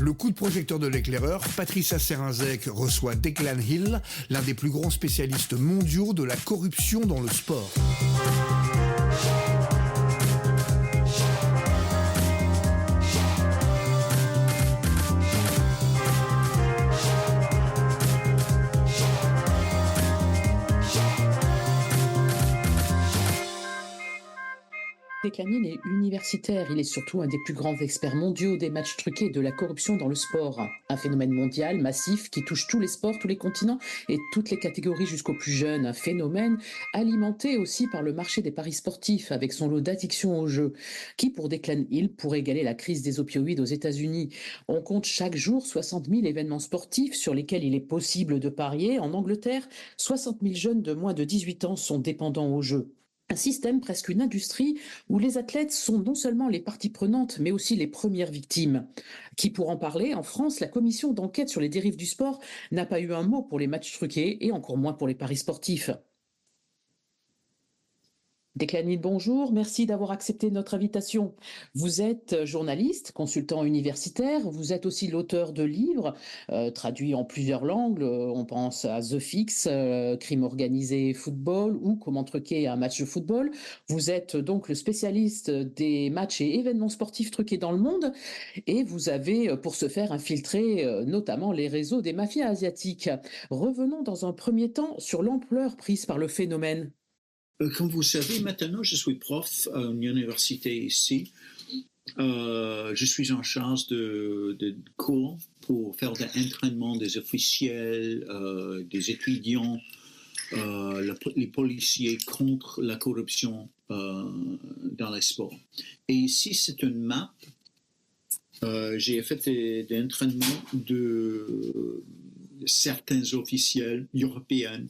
Le coup de projecteur de l'éclaireur, Patricia Serinzek reçoit Declan Hill, l'un des plus grands spécialistes mondiaux de la corruption dans le sport. Declan Hill est universitaire, il est surtout un des plus grands experts mondiaux des matchs truqués et de la corruption dans le sport. Un phénomène mondial, massif, qui touche tous les sports, tous les continents et toutes les catégories jusqu'aux plus jeunes. Un phénomène alimenté aussi par le marché des paris sportifs avec son lot d'addiction au jeu, qui pour Declan Hill pourrait égaler la crise des opioïdes aux États-Unis. On compte chaque jour 60 000 événements sportifs sur lesquels il est possible de parier. En Angleterre, 60 000 jeunes de moins de 18 ans sont dépendants au jeu. Un système, presque une industrie, où les athlètes sont non seulement les parties prenantes, mais aussi les premières victimes. Qui, pour en parler, en France, la commission d'enquête sur les dérives du sport n'a pas eu un mot pour les matchs truqués et encore moins pour les paris sportifs. Declan Hill, bonjour, merci d'avoir accepté notre invitation. Vous êtes journaliste, consultant universitaire, vous êtes aussi l'auteur de livres traduits en plusieurs langues, on pense à The Fix, Crime organisé football ou Comment truquer un match de football. Vous êtes donc le spécialiste des matchs et événements sportifs truqués dans le monde et vous avez pour ce faire infiltré notamment les réseaux des mafias asiatiques. Revenons dans un premier temps sur l'ampleur prise par le phénomène. Comme vous savez, maintenant, je suis prof à une université ici. Je suis en charge de cours pour faire de l'entraînement des officiels, des étudiants, les policiers contre la corruption dans les sports. Et ici, c'est une map. J'ai fait des entraînements de certains officiels européens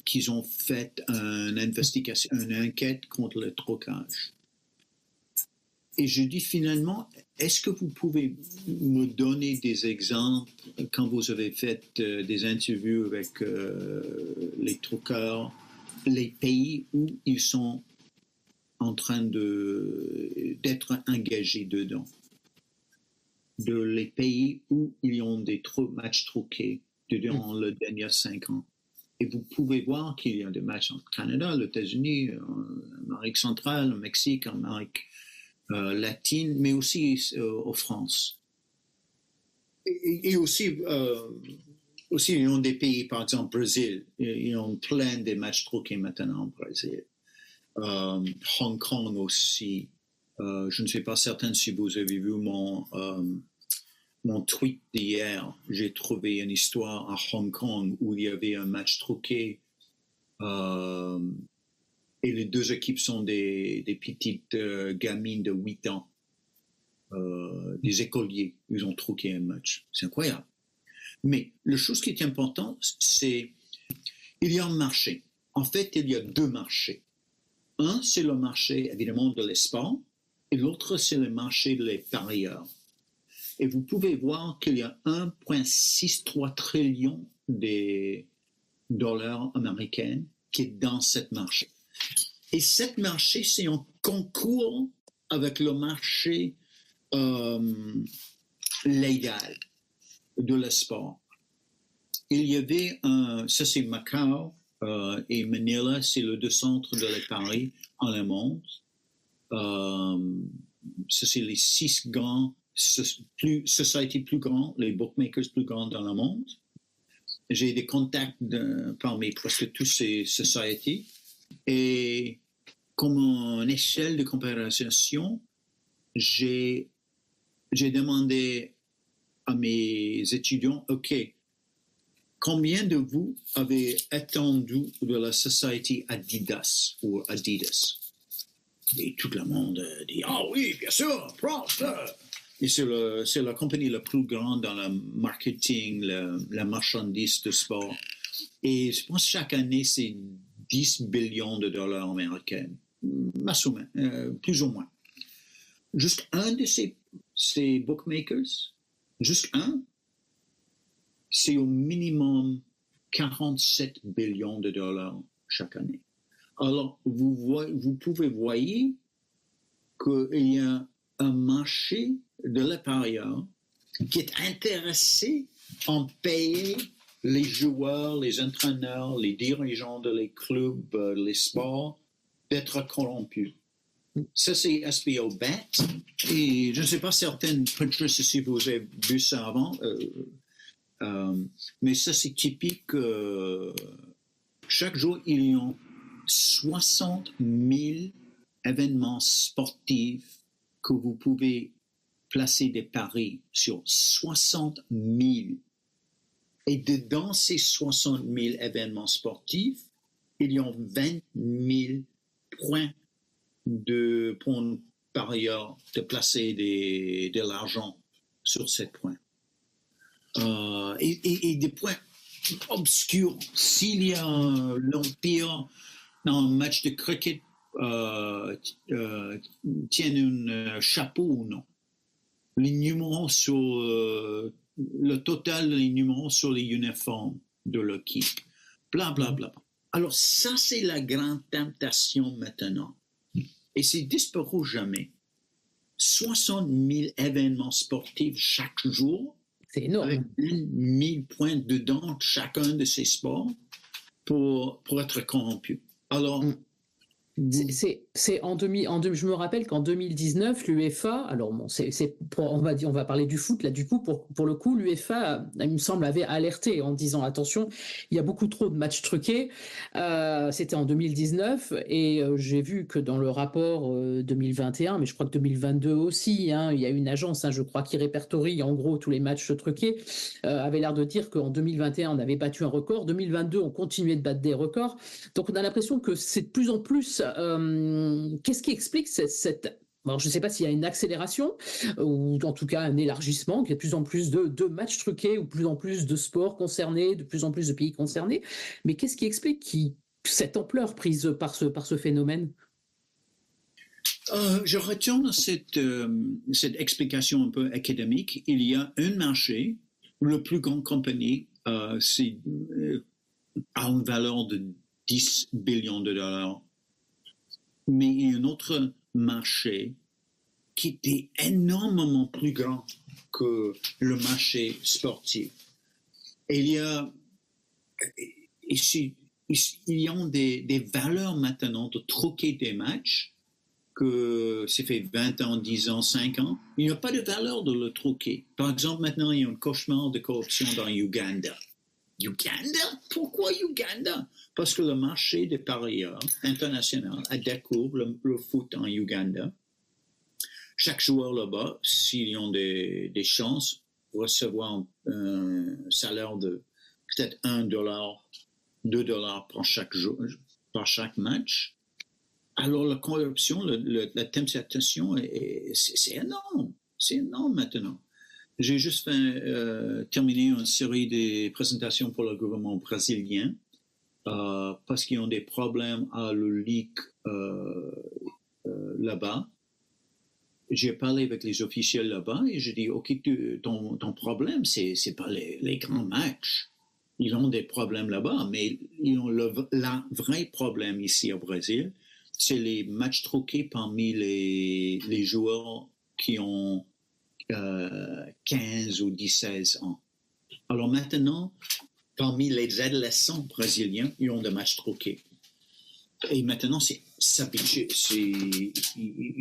qui ont fait une investigation, une enquête contre le trocage. Et je dis finalement, est-ce que vous pouvez me donner des exemples quand vous avez fait des interviews avec les troceurs, les pays où ils sont en train d'être engagés dedans, de les pays où ils ont des matchs truqués durant les derniers 5 ans. Et vous pouvez voir qu'il y a des matchs en Canada, les États-Unis, en Amérique centrale, au Mexique, en Amérique latine, mais aussi en France. Et aussi, ils ont des pays, par exemple, Brésil. Ils ont plein de matchs truqués maintenant au Brésil. Hong Kong aussi. Je ne suis pas certain si vous avez vu mon tweet d'hier. J'ai trouvé une histoire à Hong Kong où il y avait un match truqué et les deux équipes sont des petites gamines de 8 ans, des écoliers. Ils ont truqué un match. C'est incroyable. Mais la chose qui est importante, c'est il y a un marché. En fait, il y a 2 marchés. Un, c'est le marché, évidemment, de l'esport et l'autre, c'est le marché des parieurs. Et vous pouvez voir qu'il y a 1,63 trillion de dollars américains qui est dans cette marché. Et cette marché, c'est en concours avec le marché légal de l'esport. Il y avait ça c'est Macao et Manila, c'est le 2 centres de les paris en le monde. Ça c'est les 6 grands sociétés plus grandes, les bookmakers plus grands dans le monde. J'ai des contacts parmi presque toutes ces sociétés. Et comme une échelle de comparaison, j'ai demandé à mes étudiants, OK, combien de vous avez attendu de la société Adidas ou Adidas? Et tout le monde dit, ah oui, bien sûr, prof. Et c'est la compagnie la plus grande dans le marketing, la marchandise de sport. Et je pense que chaque année, c'est 10 billions de dollars américains, plus ou moins. Juste un de ces bookmakers, juste un, c'est au minimum 47 billions de dollars chaque année. Alors, vous pouvez voir qu'il y a un marché de l'appareil qui est intéressé en payer les joueurs, les entraîneurs, les dirigeants de les clubs, les sports, d'être corrompus. Ça, c'est SBO Bet. Et je ne sais pas certaines, si vous avez vu ça avant, mais ça, c'est typique. Chaque jour, il y a 60 000 événements sportifs que vous pouvez placer des paris sur 60 000. Et dedans ces 60 000 événements sportifs, il y a 20 000 points pour un parieur de placer de l'argent sur ces points. Et des points obscurs. S'il y a l'Empire dans un match de cricket, tient un chapeau ou non. Les numéros sur le total des numéros sur les uniformes de l'équipe. Bla, bla, bla. Alors ça, c'est la grande tentation maintenant. Et c'est disparu jamais. 60 000 événements sportifs chaque jour. C'est énorme. Avec 1000 points dedans chacun de ces sports pour être corrompu. Alors, c'est je me rappelle qu'en 2019, l'UEFA, alors bon, on va parler du foot là, du coup, pour le coup, l'UEFA, il me semble, avait alerté en disant attention, il y a beaucoup trop de matchs truqués. C'était en 2019 et j'ai vu que dans le rapport 2021, mais je crois que 2022 aussi, hein, il y a une agence, hein, je crois, qui répertorie en gros tous les matchs truqués, avait l'air de dire qu'en 2021, on avait battu un record, 2022, on continuait de battre des records. Donc on a l'impression que c'est de plus en plus. Qu'est-ce qui explique cette alors, je ne sais pas s'il y a une accélération ou en tout cas un élargissement, qu'il y a de plus en plus de matchs truqués ou de plus en plus de sports concernés, de plus en plus de pays concernés. Mais qu'est-ce qui explique cette ampleur prise par ce phénomène? Je retourne à cette explication un peu académique. Il y a un marché où la plus grande compagnie a une valeur de 10 billions de dollars. Mais il y a un autre marché qui est énormément plus grand que le marché sportif. Et il y a des valeurs maintenant de troquer des matchs que ça fait 20 ans, 10 ans, 5 ans. Il n'y a pas de valeur de le troquer. Par exemple, maintenant, il y a un cauchemar de corruption dans Uganda. Uganda? Pourquoi Uganda? Parce que le marché des parieurs international a découvert le foot en Uganda. Chaque joueur là-bas, s'ils ont des chances, recevoir un salaire de peut-être $1, $2 par chaque match. Alors la corruption, la temptation, c'est énorme. C'est énorme maintenant. J'ai juste terminé une série de présentations pour le gouvernement brésilien parce qu'ils ont des problèmes à le leak là-bas. J'ai parlé avec les officiels là-bas et j'ai dit, OK, ton problème, c'est pas les grands matchs. Ils ont des problèmes là-bas, mais ils ont le vrai problème ici au Brésil, c'est les matchs truqués parmi les joueurs qui ont 15 ou 16 ans. Alors maintenant, parmi les adolescents brésiliens, ils ont des matchs truqués. Et maintenant, ils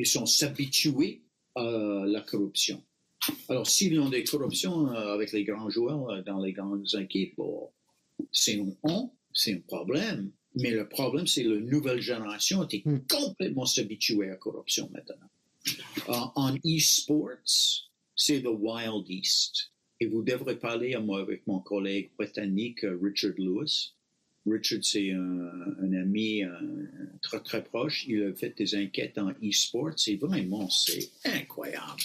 sont s'habitués à la corruption. Alors, s'ils ont des corruptions avec les grands joueurs dans les grandes équipes, bon, c'est un problème. Mais le problème, c'est que la nouvelle génération est complètement s'habituée à la corruption maintenant. En e-sports, c'est le Wild East. Et vous devrez parler avec mon collègue britannique Richard Lewis. Richard, c'est un ami très, très proche. Il a fait des enquêtes en e-sports. Et vraiment, c'est incroyable.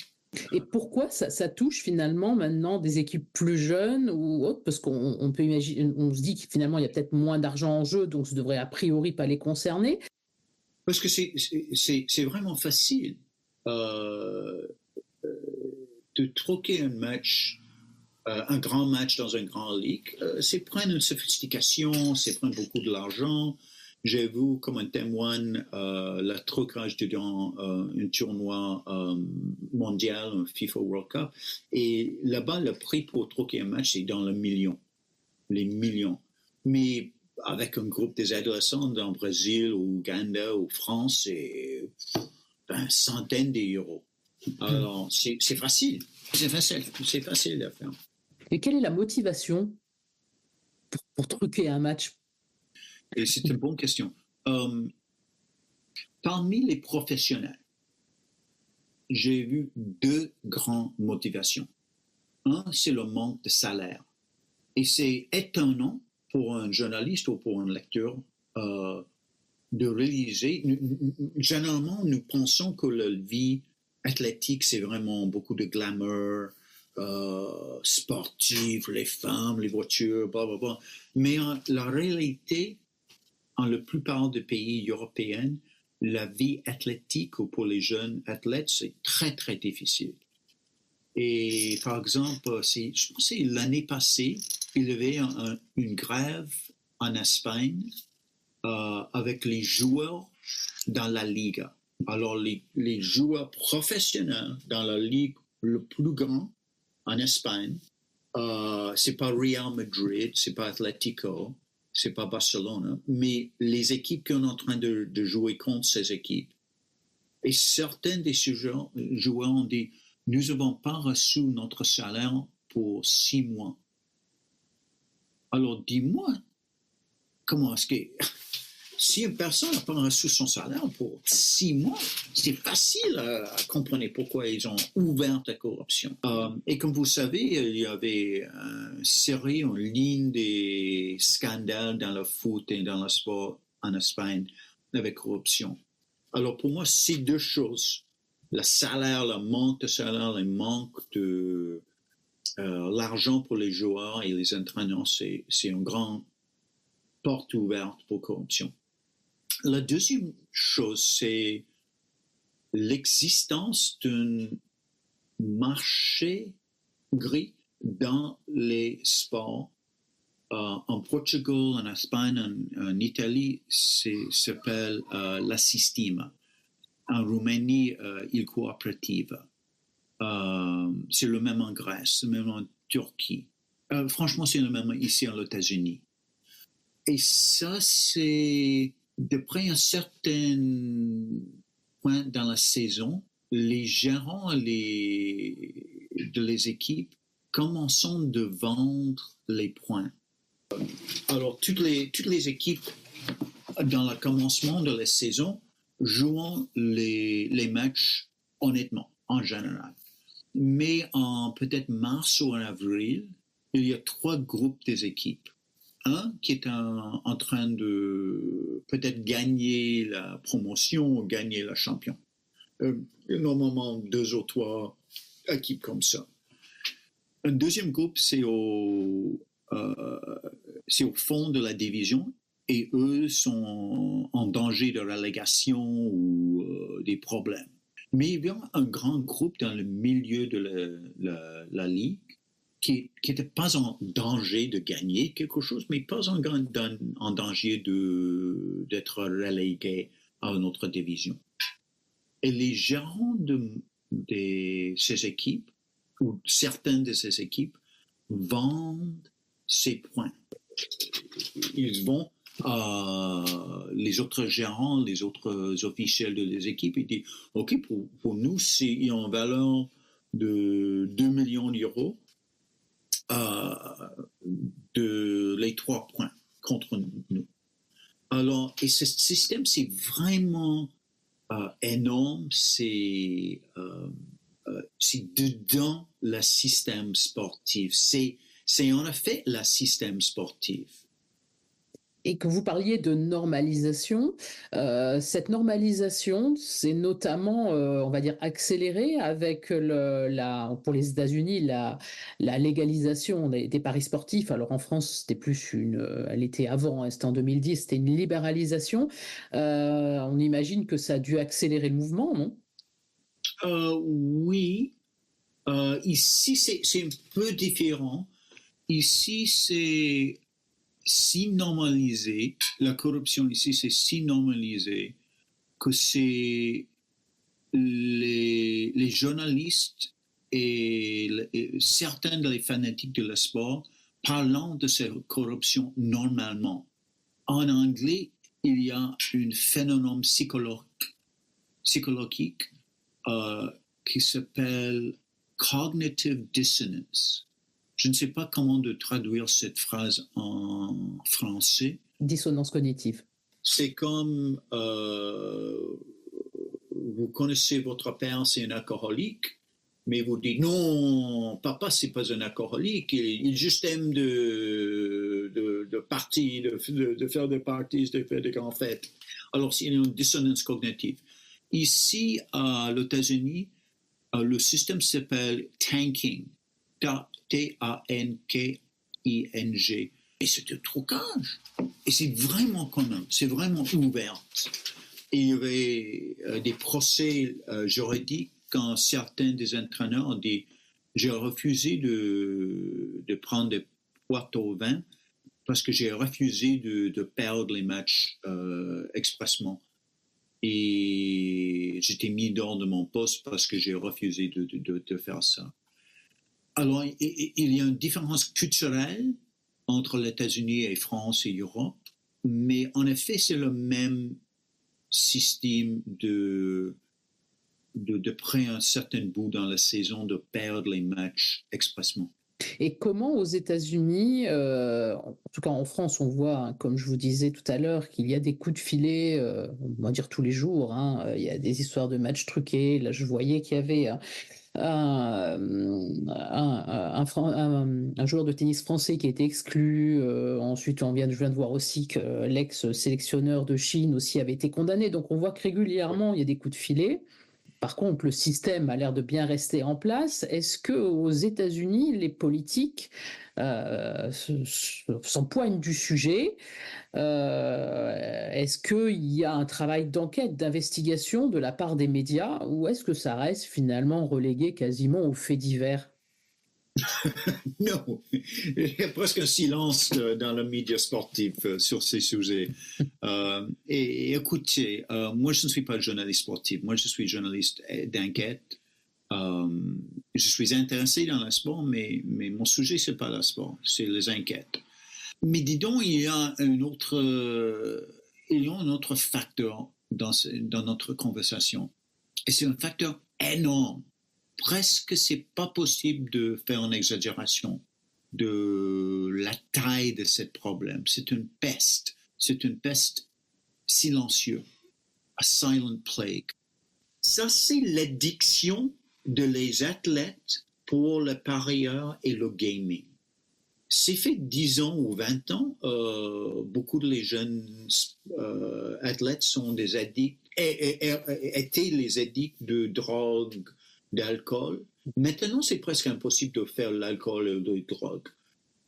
Et pourquoi ça touche finalement maintenant des équipes plus jeunes ou autres? Parce qu'on peut imaginer, on se dit que finalement il y a peut-être moins d'argent en jeu, donc ça devrait a priori pas les concerner. Parce que c'est vraiment facile de troquer un match, un grand match dans une grande ligue. C'est prendre une sophistication, c'est prendre beaucoup de l'argent. J'ai vu comme un témoin le trucage durant un tournoi mondial, un FIFA World Cup. Et là-bas, le prix pour truquer un match, c'est dans le million, les millions. Mais avec un groupe des adolescents dans le Brésil, ou Ouganda, ou France, c'est centaines d'euros. Alors, c'est facile. C'est facile à faire. Et quelle est la motivation pour truquer un match? Et c'est une bonne question. Parmi les professionnels, j'ai vu deux grandes motivations. Un, c'est le manque de salaire. Et c'est étonnant pour un journaliste ou pour un lecteur de réaliser. Généralement, nous pensons que la vie athlétique, c'est vraiment beaucoup de glamour, sportif, les femmes, les voitures, blablabla. Mais la réalité, en la plupart des pays européens, la vie athlétique pour les jeunes athlètes, c'est très, très difficile. Et par exemple, je pense que c'est l'année passée, il y avait une grève en Espagne avec les joueurs dans la Liga. Alors, les joueurs professionnels dans la ligue le plus grand en Espagne, c'est pas Real Madrid, c'est pas Atlético, c'est pas Barcelone, mais les équipes qui sont en train de jouer contre ces équipes. Et certains des joueurs ont dit, nous n'avons pas reçu notre salaire pour 6 mois. Alors dis-moi, comment est-ce que si une personne n'a pas reçu son salaire pour 6 mois, c'est facile à comprendre pourquoi ils ont ouvert la corruption. Et comme vous savez, il y avait une série en ligne des scandales dans le foot et dans le sport en Espagne avec corruption. Alors pour moi, c'est deux choses. Le salaire, le manque de salaire, le manque de l'argent pour les joueurs et les entraîneurs, c'est une grande porte ouverte pour corruption. La deuxième chose, c'est l'existence d'un marché gris dans les sports. En Portugal, en Espagne, en Italie, ça s'appelle la Sistema. En Roumanie, il coopérative. C'est le même en Grèce, le même en Turquie. Franchement, c'est le même ici aux États-Unis. Et ça, c'est d'après un certain point dans la saison, les gérants les équipes commencent de vendre les points. Alors, toutes les équipes, dans le commencement de la saison, jouent les matchs honnêtement, en général. Mais en peut-être mars ou en avril, il y a 3 groupes des équipes. Un qui est en train de peut-être gagner la promotion ou gagner la champion. Normalement, 2 ou 3 équipes comme ça. Un deuxième groupe, c'est au fond de la division et eux sont en danger de relégation ou des problèmes. Mais il y a un grand groupe dans le milieu de la ligue qui n'était pas en danger de gagner quelque chose, mais pas en danger d'être relégué à une autre division. Et les gérants de ces équipes, ou certaines de ces équipes, vendent ces points. Ils vont les autres gérants, les autres officiels de les équipes, ils disent, OK, pour nous, il y a une valeur de 2 millions d'euros de les 3 points contre nous. Alors, et ce système, c'est vraiment énorme, c'est dedans le système sportif. C'est en effet le système sportif. Et que vous parliez de normalisation, cette normalisation, c'est notamment, on va dire, accéléré avec pour les États-Unis, la légalisation des paris sportifs. Alors en France, c'était plus elle était avant, hein, c'était en 2010, c'était une libéralisation. On imagine que ça a dû accélérer le mouvement, non? Oui. Ici, c'est un peu différent. Ici, si normalisé, la corruption ici, c'est si normalisé que c'est les journalistes et certains des fanatiques de le sport parlant de cette corruption normalement. En anglais, il y a un phénomène psychologique qui s'appelle cognitive dissonance. Je ne sais pas comment traduire cette phrase en français. Dissonance cognitive. C'est comme vous connaissez votre père, c'est un alcoolique, mais vous dites non, papa, c'est pas un alcoolique, il juste aime de faire des parties, de faire des grandes fêtes. Alors, il y a une dissonance cognitive. Ici, aux États-Unis, le système s'appelle tanking, T-A-N-K-I-N-G. Et c'est un trucage. Et c'est vraiment commun, c'est vraiment ouvert. Et il y avait des procès juridiques quand certains des entraîneurs ont dit « J'ai refusé de prendre des boîtes au vin parce que j'ai refusé de perdre les matchs expressement. Et j'étais mis dehors de mon poste parce que j'ai refusé de faire ça. » Alors, il y a une différence culturelle entre les États-Unis et France et Europe, mais en effet, c'est le même système de près un certain bout dans la saison de perdre les matchs expressement. Et comment aux États-Unis, en tout cas en France, on voit, hein, comme je vous disais tout à l'heure, qu'il y a des coups de filet, on va dire tous les jours, hein, il y a des histoires de matchs truqués. Là, je voyais qu'il y avait un joueur de tennis français qui a été exclu. Ensuite, je viens de voir aussi que l'ex-sélectionneur de Chine aussi avait été condamné. Donc, on voit que régulièrement, il y a des coups de filet. Par contre, le système a l'air de bien rester en place. Est-ce qu'aux États-Unis, les politiques s'empoignent du sujet? Est-ce qu'il y a un travail d'enquête, d'investigation de la part des médias, ou est-ce que ça reste finalement relégué quasiment aux faits divers? Non, il y a presque un silence dans le média sportif sur ces sujets. Et écoutez, moi je ne suis pas journaliste sportif, moi je suis journaliste d'enquête. Je suis intéressé dans le sport, mais mon sujet c'est pas le sport, c'est les enquêtes. Mais dis donc, il y a un autre facteur dans notre conversation, et c'est un facteur énorme. Presque, c'est pas possible de faire une exagération de la taille de ce problème. C'est une peste silencieuse, a silent plague. Ça, c'est l'addiction de les athlètes pour le parieur et le gaming. C'est fait 10 ans ou 20 ans, beaucoup de les jeunes athlètes sont des addicts, étaient les addicts de drogue, d'alcool. Maintenant, c'est presque impossible de faire l'alcool et de drogue.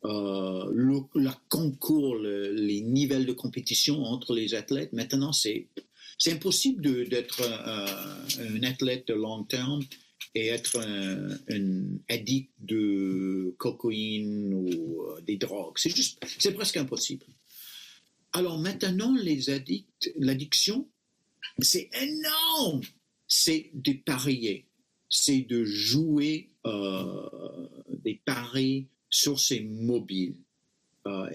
Le concours, les niveaux de compétition entre les athlètes, maintenant, c'est impossible d'être un athlète de long terme et être un addict de cocaïne ou des drogues. C'est presque impossible. Alors maintenant, l'addiction, c'est énorme. C'est de parier. C'est de jouer des paris sur ces mobiles.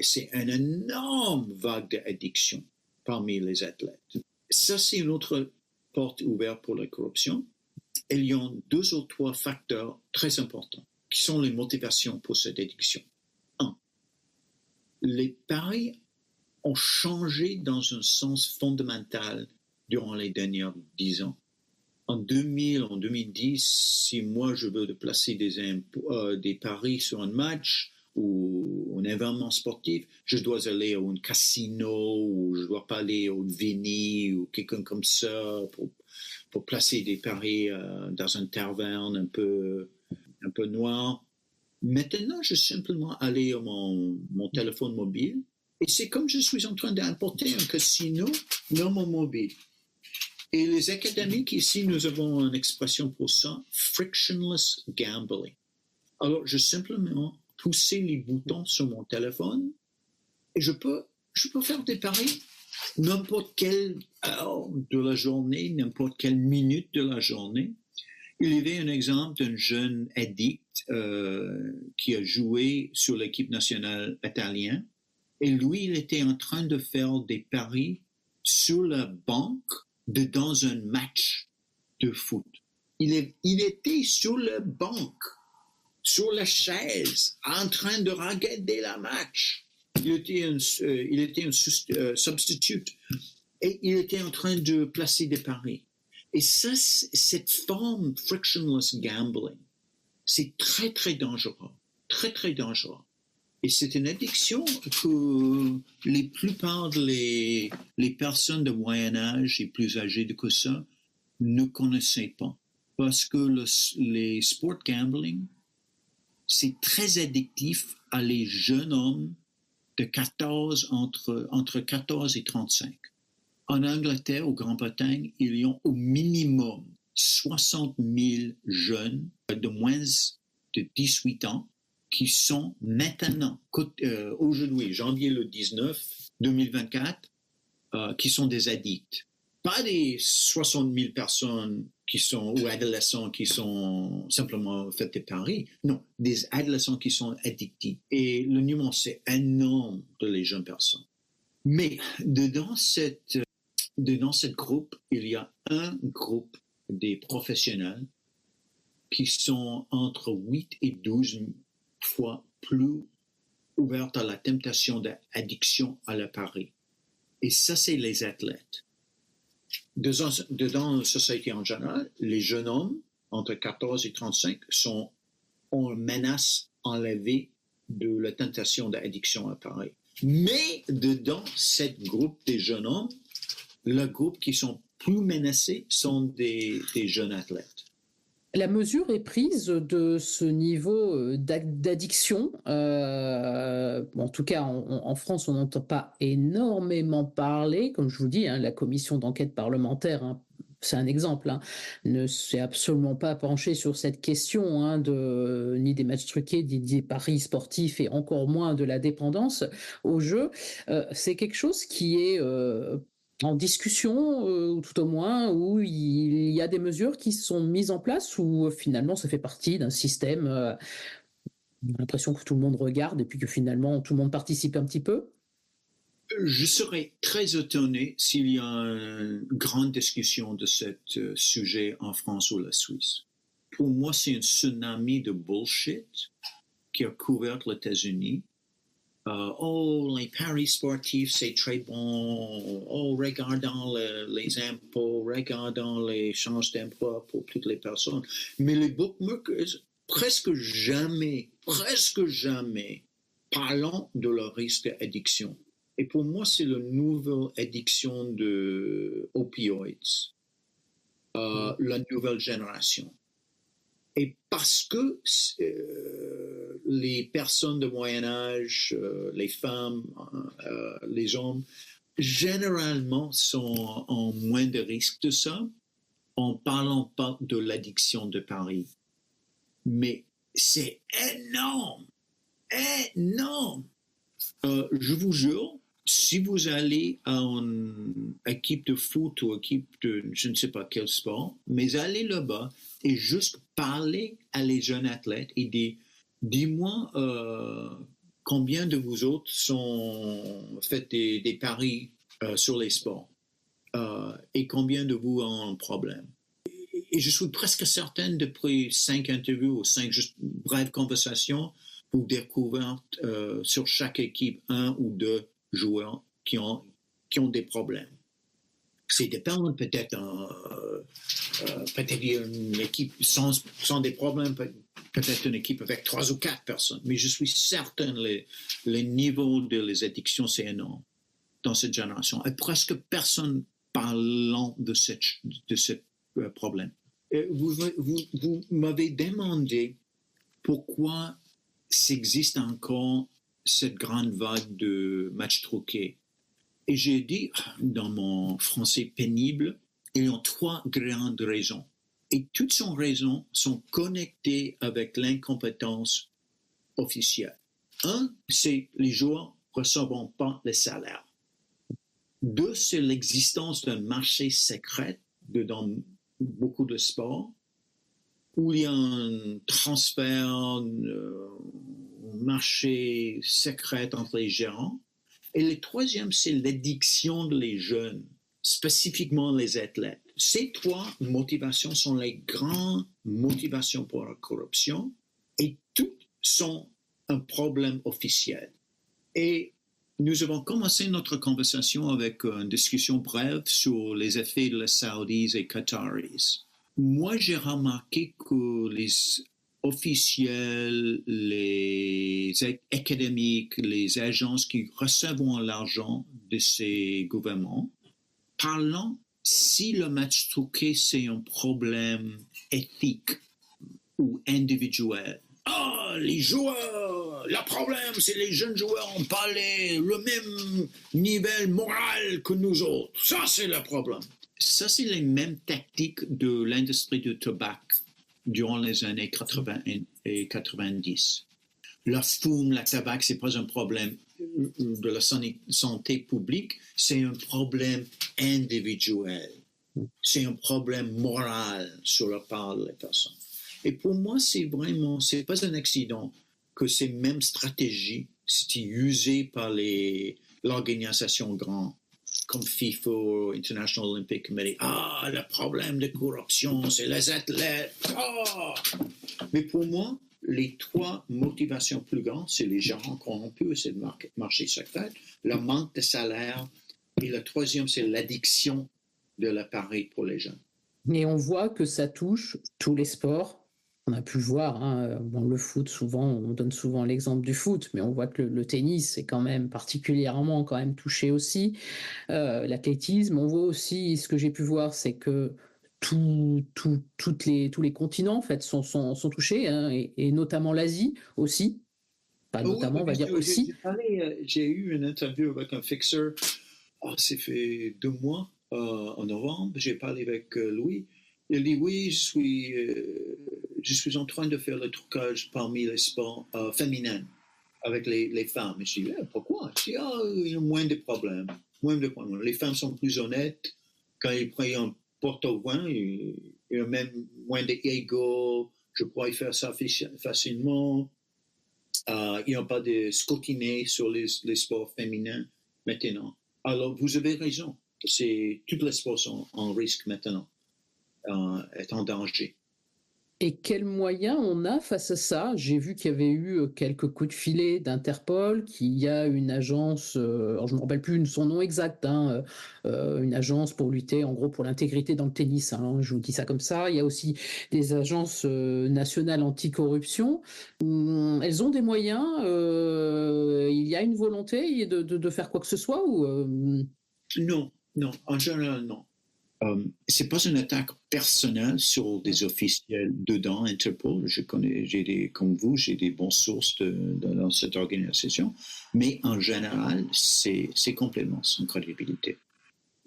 C'est une énorme vague d'addiction parmi les athlètes. Ça, c'est une autre porte ouverte pour la corruption. Il y a 2 ou 3 facteurs très importants qui sont les motivations pour cette addiction. 1. Les paris ont changé dans un sens fondamental durant les dernières 10 ans. En 2000, en 2010, si moi je veux placer des paris sur un match ou un événement sportif, je dois aller à un casino ou je dois pas aller au Veni ou quelqu'un comme ça pour placer des paris dans une taverne un peu noire. Maintenant, je simplement aller à mon téléphone mobile et c'est comme je suis en train d'importer un casino dans mon mobile. Et les académiques ici, nous avons une expression pour ça, frictionless gambling. Alors, je simplement pousser les boutons sur mon téléphone je peux faire des paris n'importe quelle heure de la journée, n'importe quelle minute de la journée. Il y avait un exemple d'un jeune addict qui a joué sur l'équipe nationale italienne. Et lui, il était en train de faire des paris sur la banque dans un match de foot. Il était sur la banque, sur la chaise, en train de regarder la match. Il était un substitute et il était en train de placer des paris. Et ça, cette forme frictionless gambling, c'est très, très dangereux. Très, très dangereux. Et c'est une addiction que la plupart des personnes de moyen âge et plus âgées que ça ne connaissaient pas. Parce que les sport gambling, c'est très addictif à les jeunes hommes de 14, entre 14 et 35. En Angleterre, au Grande-Bretagne, il y a au minimum 60 000 jeunes de moins de 18 ans qui sont maintenant, aujourd'hui, janvier le 19, 2024, qui sont des addicts. Pas des 60 000 personnes qui sont, ou adolescents qui sont simplement fait des paris. Non, des adolescents qui sont addictifs. Et le numéro, c'est énorme de les jeunes personnes. Mais dedans cette groupe, il y a un groupe des professionnels qui sont entre 8 et 12 fois plus ouverts à la tentation d'addiction à la pari. Et ça, c'est les athlètes. Dans la société en général, les jeunes hommes entre 14 et 35 ont une menace enlevée de la tentation d'addiction à pari. Mais dedans cette groupe des jeunes hommes, le groupe qui sont plus menacés sont des jeunes athlètes. La mesure est prise de ce niveau d'addiction. En tout cas, en France, on n'entend pas énormément parler. Comme je vous dis, la commission d'enquête parlementaire, c'est un exemple, ne s'est absolument pas penchée sur cette question ni des matchs truqués, ni des paris sportifs et encore moins de la dépendance au jeu. C'est quelque chose qui est en discussion, ou tout au moins, où il y a des mesures qui sont mises en place, ou finalement ça fait partie d'un système, on a l'impression que tout le monde regarde et puis que finalement tout le monde participe un petit peu? Je serais très étonné s'il y a une grande discussion de ce sujet en France ou la Suisse. Pour moi, c'est un tsunami de bullshit qui a couvert les États-Unis. Les paris sportifs, c'est très bon. Regardons les impôts, regardons les changes d'emploi pour toutes les personnes. Mais les bookmakers, presque jamais, parlent de leur risque d'addiction. Et pour moi, c'est la nouvelle addiction de opioïdes, la nouvelle génération. Et parce que les personnes de moyen âge, les femmes, les hommes, généralement sont en moins de risque de ça, en ne parlant pas de l'addiction de paris. Mais c'est énorme, énorme. Je vous jure, si vous allez à une équipe de foot ou équipe de je ne sais pas quel sport, mais allez là-bas et juste parlez à les jeunes athlètes et dis-moi combien de vous autres faites des paris sur les sports et combien de vous ont un problème. Et je suis presque certaine, depuis 5 interviews ou 5 juste brèves conversations, vous découvrez sur chaque équipe 1 ou 2 joueurs qui ont des problèmes. C'est dépend, peut-être une équipe sans des problèmes, peut-être une équipe avec 3 ou 4 personnes. Mais je suis certain les niveaux de les addictions, c'est énorme dans cette génération. Et presque personne parlant de ce problème. Vous m'avez demandé pourquoi s'existe encore cette grande vague de matchs truqués. Et j'ai dit, dans mon français pénible, il y a 3 grandes raisons. Et toutes ces raisons sont connectées avec l'incompétence officielle. Un, c'est les joueurs recevons pas les salaires. Deux, c'est l'existence d'un marché secret dans beaucoup de sports où il y a un transfert, un marché secret entre les gérants. Et le troisième, c'est l'addiction des jeunes, spécifiquement les athlètes. Ces trois motivations sont les grandes motivations pour la corruption et toutes sont un problème officiel. Et nous avons commencé notre conversation avec une discussion brève sur les effets de les Saoudis et Qataris. Moi, j'ai remarqué que les officiels, les académiques, les agences qui reçoivent l'argent de ces gouvernements, parlant si le match truqué, c'est un problème éthique ou individuel. Ah, les joueurs, le problème, c'est les jeunes joueurs n'ont pas le même niveau moral que nous autres. Ça, c'est le problème. Ça, c'est les mêmes tactiques de l'industrie du tabac durant les années 80 et 90. La fume, la tabac, c'est pas un problème de la santé publique, c'est un problème individuel. C'est un problème moral sur la part de la personne. Et pour moi, c'est pas un accident que ces mêmes stratégies c'était usées par l'organisation grande comme FIFA, International Olympic Committee. Ah, le problème de corruption, c'est les athlètes. Ah! Mais pour moi, les trois motivations plus grandes, c'est les gérants corrompus, c'est le marché secret, le manque de salaire, et le troisième, c'est l'addiction de l'appareil pour les jeunes. Et on voit que ça touche tous les sports. On a pu le voir, hein. Bon, le foot, souvent, on donne souvent l'exemple du foot, mais on voit que le tennis est quand même particulièrement quand même touché aussi. L'athlétisme, on voit aussi, ce que j'ai pu voir, c'est que tous les continents en fait sont touchés, hein, et notamment l'Asie aussi. Pas notamment, on va dire aussi. J'ai eu une interview avec un fixeur, c'est fait 2 mois, en novembre. J'ai parlé avec Louis. Il dit oui, je suis en train de faire le trucage parmi les sports féminins avec les femmes. Et je dis, pourquoi? Je dis, il y a moins de problèmes. Les femmes sont plus honnêtes. Quand ils prennent un porte-au-vin, il y a même moins d'ego. Je pourrais faire ça facilement. Il n'y a pas de scrutiner sur les sports féminins maintenant. Alors, vous avez raison. Tous les sports sont en risque maintenant, est en danger. Et quels moyens on a face à ça? J'ai vu qu'il y avait eu quelques coups de filet d'Interpol, qu'il y a une agence, alors je ne me rappelle plus son nom exact, hein, une agence pour lutter en gros pour l'intégrité dans le tennis, hein, je vous dis ça comme ça. Il y a aussi des agences nationales anticorruption. Elles ont des moyens, il y a une volonté de faire quoi que ce soit ou Non, en général non. C'est pas une attaque personnelle sur des officiels dedans Interpol. Comme vous, j'ai des bonnes sources dans cette organisation, mais en général, c'est complètement sans crédibilité.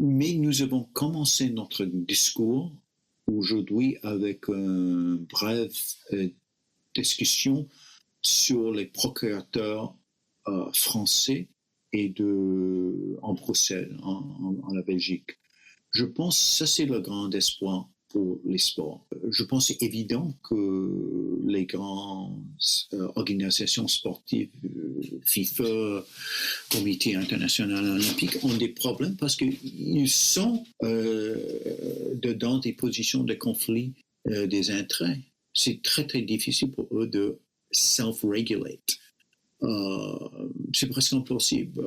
Mais nous avons commencé notre discours aujourd'hui avec une brève discussion sur les procurateurs français et en Bruxelles, en la Belgique. Je pense que ça, c'est le grand espoir pour les sports. Je pense que c'est évident que les grandes organisations sportives, FIFA, Comité international olympique, ont des problèmes parce qu'ils sont dans des positions de conflit des intérêts. C'est très, très difficile pour eux de self-regulate. C'est presque impossible.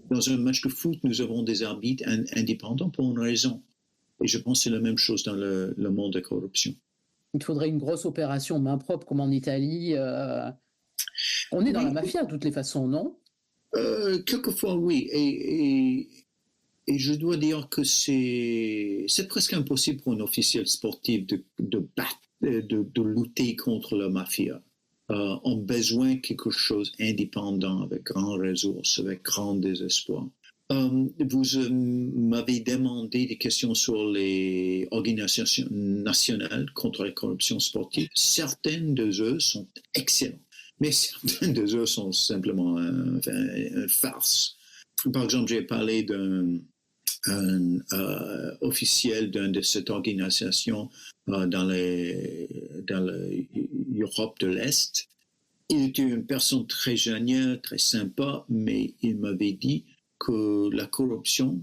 Dans un match de foot, nous avons des arbitres indépendants pour une raison. Et je pense que c'est la même chose dans le monde de la corruption. Il faudrait une grosse opération main propre comme en Italie. On est dans la mafia de toutes les façons, non? Quelquefois, oui. Et je dois dire que c'est presque impossible pour un officiel sportif de lutter contre la mafia. Ont besoin de quelque chose indépendant, avec grandes ressources, avec grand désespoir. Vous m'avez demandé des questions sur les organisations nationales contre la corruption sportive. Certaines de eux sont excellentes. Mais certains d'eux sont simplement une farce. Par exemple, j'ai parlé d'un officiel de cette organisation dans l'Europe de l'Est. Il était une personne très géniale, très sympa, mais il m'avait dit que la corruption,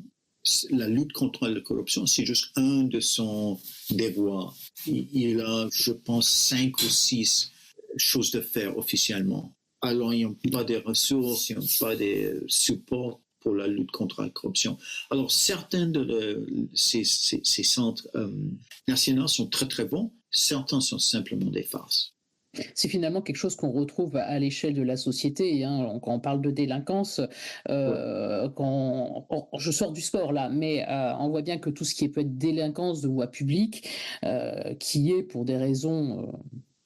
la lutte contre la corruption, c'est juste un de son devoirs. Il a, je pense, 5 ou 6 choses de faire officiellement. Alors, ils n'ont pas de ressources, ils n'ont pas de support pour la lutte contre la corruption. Alors, certains de ces centres nationaux sont très, très bons. Certains sont simplement des farces. C'est finalement quelque chose qu'on retrouve à l'échelle de la société. Hein. Quand on parle de délinquance, je sors du sport là, mais on voit bien que tout ce qui peut être délinquance de voie publique, qui est pour des raisons,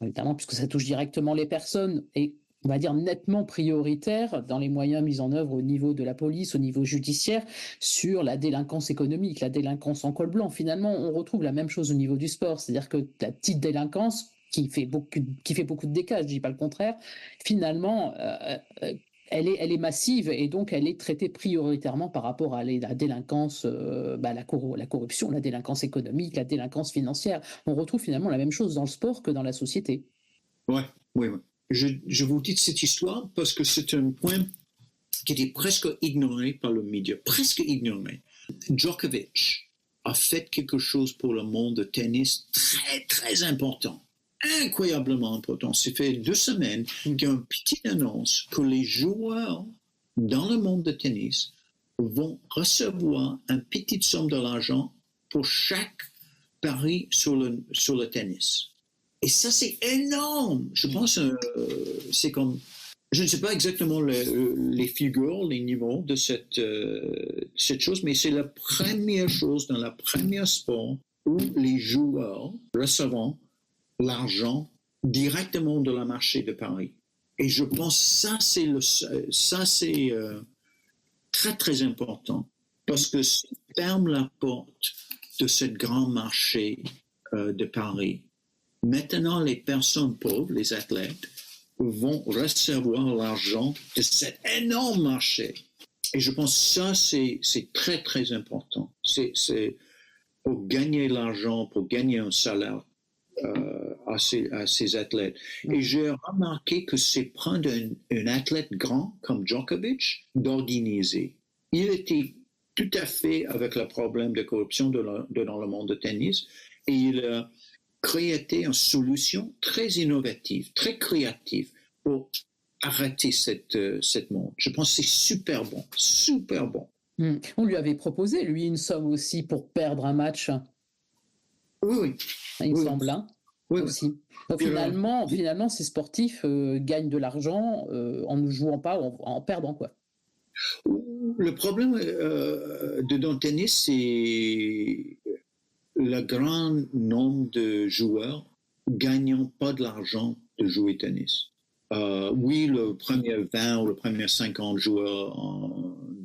évidemment, puisque ça touche directement les personnes, et on va dire nettement prioritaire dans les moyens mis en œuvre au niveau de la police, au niveau judiciaire, sur la délinquance économique, la délinquance en col blanc. Finalement, on retrouve la même chose au niveau du sport, c'est-à-dire que la petite délinquance, qui fait beaucoup de dégâts, je ne dis pas le contraire, finalement, elle est massive et donc elle est traitée prioritairement par rapport à la délinquance, la corruption, la délinquance économique, la délinquance financière. On retrouve finalement la même chose dans le sport que dans la société. Oui. Je vous dis cette histoire parce que c'est un point qui était presque ignoré par le média, presque ignoré. Djokovic a fait quelque chose pour le monde de tennis très, très important. Incroyablement important. Ça fait 2 semaines qu'il y a une petite annonce que les joueurs dans le monde de tennis vont recevoir une petite somme d'argent pour chaque pari sur le tennis. Et ça, c'est énorme. Je pense c'est comme, je ne sais pas exactement les figures, les niveaux de cette chose, mais c'est la première chose dans la première sport où les joueurs recevront l'argent directement de la marché de Paris. Et je pense que ça c'est très très important parce que ça ferme la porte de ce grand marché de Paris. Maintenant, les personnes pauvres, les athlètes, vont recevoir l'argent de cet énorme marché. Et je pense que ça c'est très très important. C'est pour gagner l'argent, pour gagner un salaire à ces athlètes. Et j'ai remarqué que c'est prendre un athlète grand comme Djokovic d'organiser. Il était tout à fait avec le problème de corruption dans le monde de tennis et il a créé une solution très innovative, très créative pour arrêter cette monde. Je pense que c'est super bon, super bon. On lui avait proposé, lui, une somme aussi pour perdre un match. Oui. Il me semble, hein, oui, aussi. Donc, finalement, ces sportifs gagnent de l'argent en ne jouant pas, en perdant, quoi. Le problème dans le tennis, c'est le grand nombre de joueurs gagnant pas de l'argent de jouer tennis. Oui, le premier 20 ou le premier 50 joueurs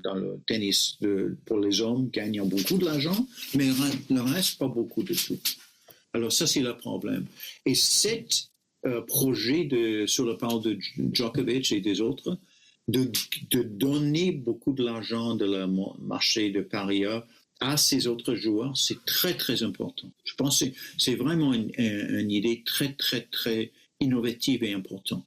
dans le tennis pour les hommes gagnent beaucoup de l'argent, mais le reste, pas beaucoup de tout. Alors ça, c'est le problème. Et cet projet sur le plan de Djokovic et des autres, de donner beaucoup de l'argent de le marché de Paris à ces autres joueurs, c'est très, très important. Je pense que c'est vraiment une idée très, très, très innovative et importante.